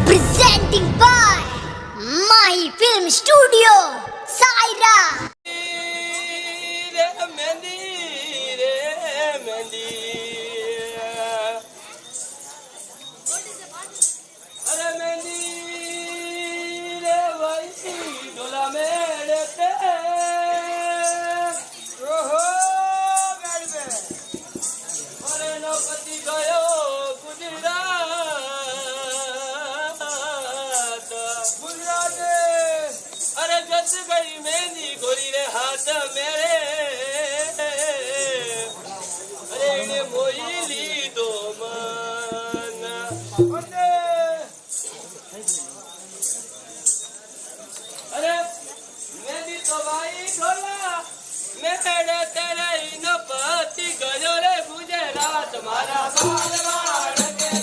presenting by Mahi Film Studio, Saira. गई मेहंदी गोरी रे हाथ मेरे अरे ने मोईली दो मन अरे मेहंदी तो भाई ढोला मेरे तेरे इन पति गयो रे गुजरात मारा बाल बाल के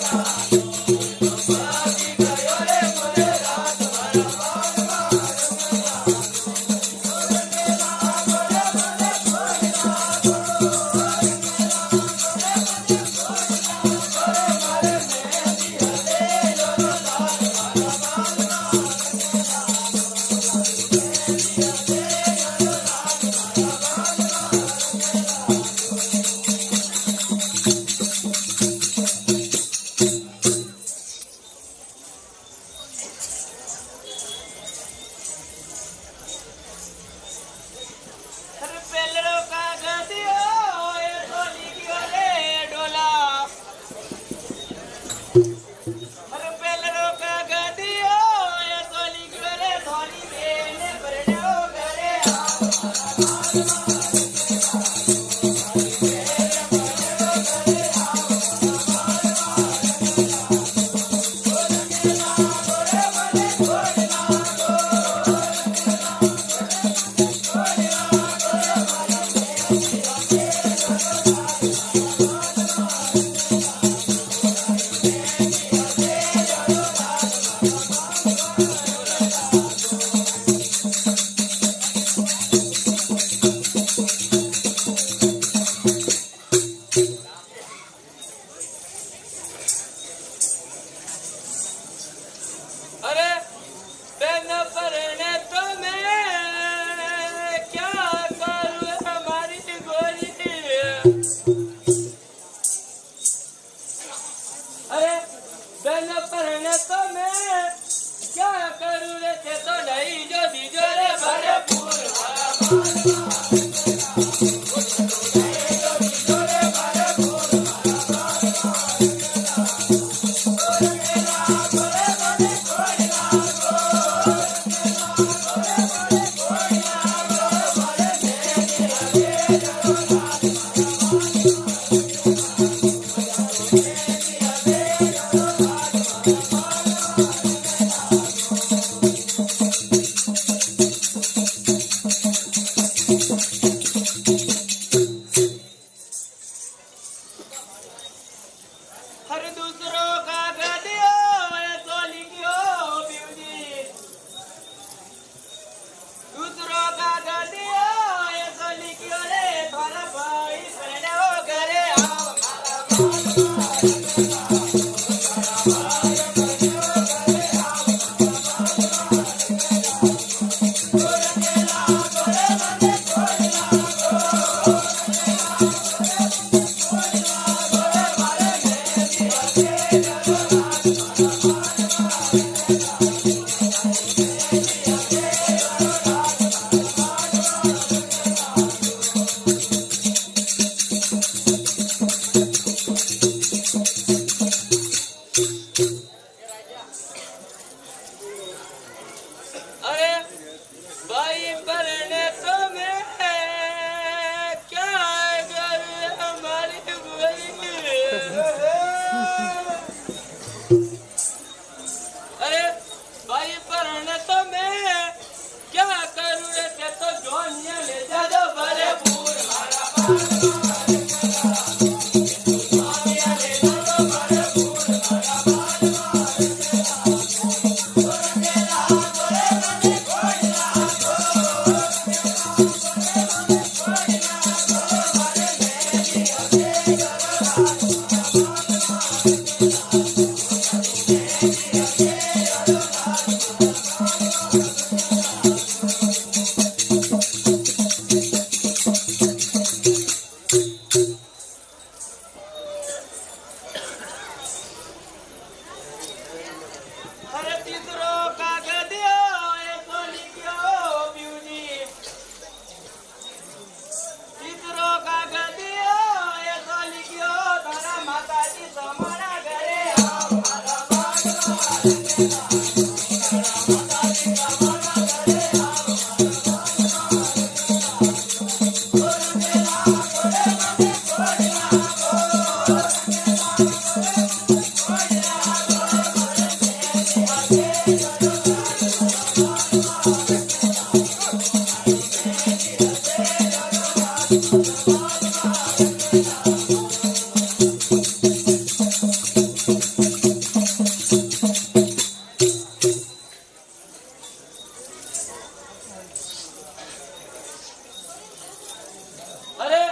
अरे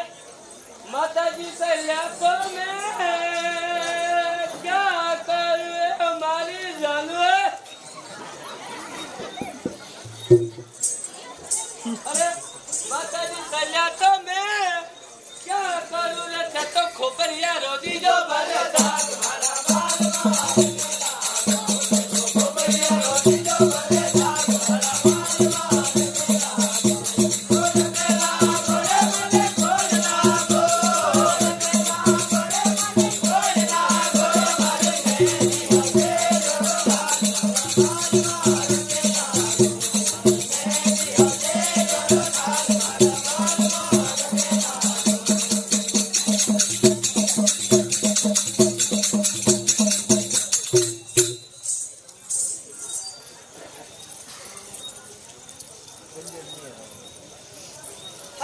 माताजी से ल्याको में क्या करूँ हमारी जानवर। अरे माताजी से ल्याको में क्या करूँ रे तो खोपरिया रोदी जो भरे दाग भरा बाल खोपरिया रोदी जो भरे दाग भरा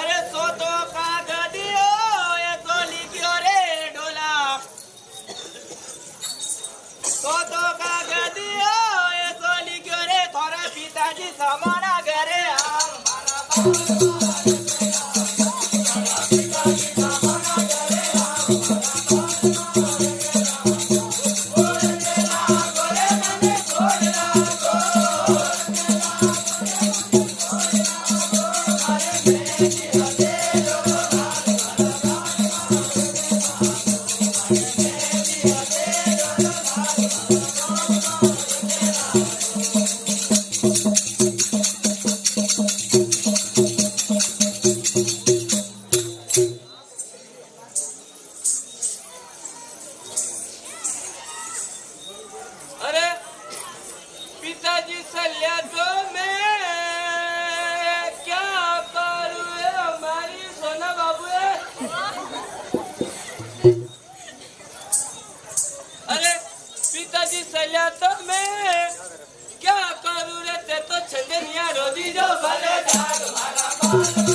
अरे सोतो का गदियो ये गोली क्यों रे डोला। सोतो का गदियो ये गोली क्यों रे थोड़ा पिताजी समाना घरे आम मारा अरे पिताजी सल्या तो मैं क्या करूँ हमारी सोना बाबू है। अरे पिताजी सल्या तो मैं क्या करूँ रे ते तो छंदनिया रोदी जो भले दाग भरा बाल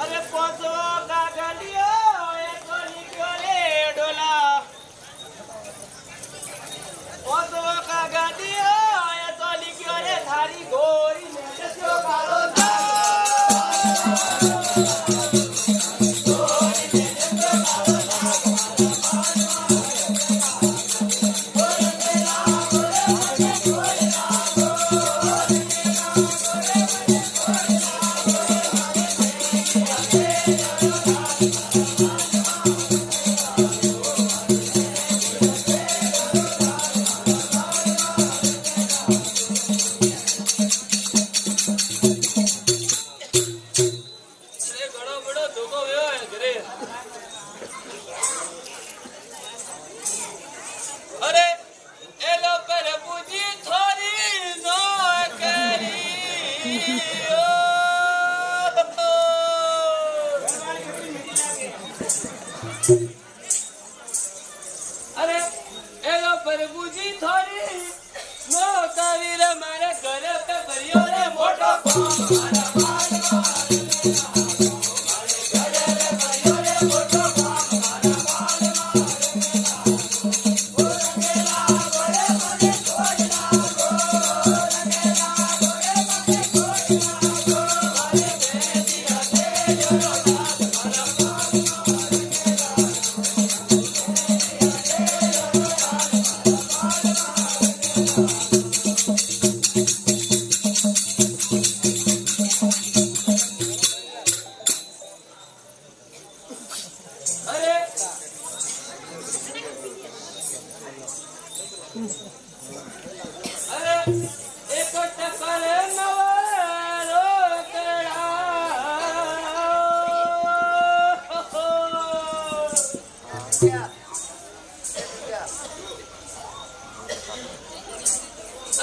अरे पोसो का गलियो ये गोली क्यों रे डोला। पोसो का गलियो ये गोली क्यों रे थारी गोरी मेरे क्यों कालो दा। अरे घणो बड़ो धोखो व्यो है घरे। अरे एलो पर पूजी थोड़ी नो करी ओ। अरे एलो पर पूजी थोड़ी नो करी रे मारे घर पे भरियो रे मोटो काम मारा बाल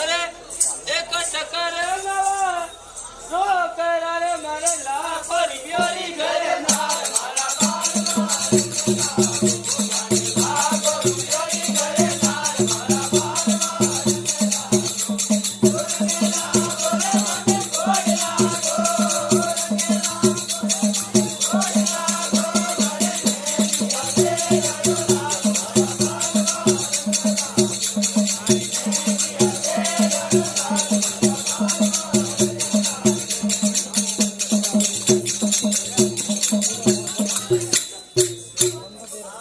અરે એક ટકર નવા છોકરા રે મારે લાખો રૂપિયાની ઘરે ના મારા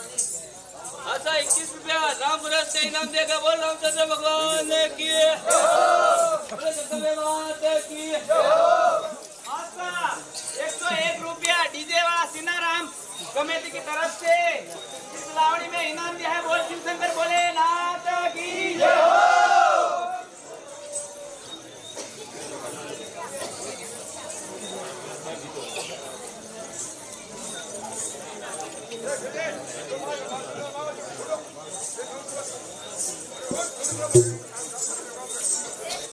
अच्छा 21 रुपया राम पुरस से इनाम देगा बोल रामचंद्र भगवान की बोले सत्य बात की अच्छा 101 रुपया डीजे वाला सीनाराम कमेटी की तरफ से इस लावणी में इनाम दिया है। बोल शिव शंकर बोले नाथ की जय हो। Thank you.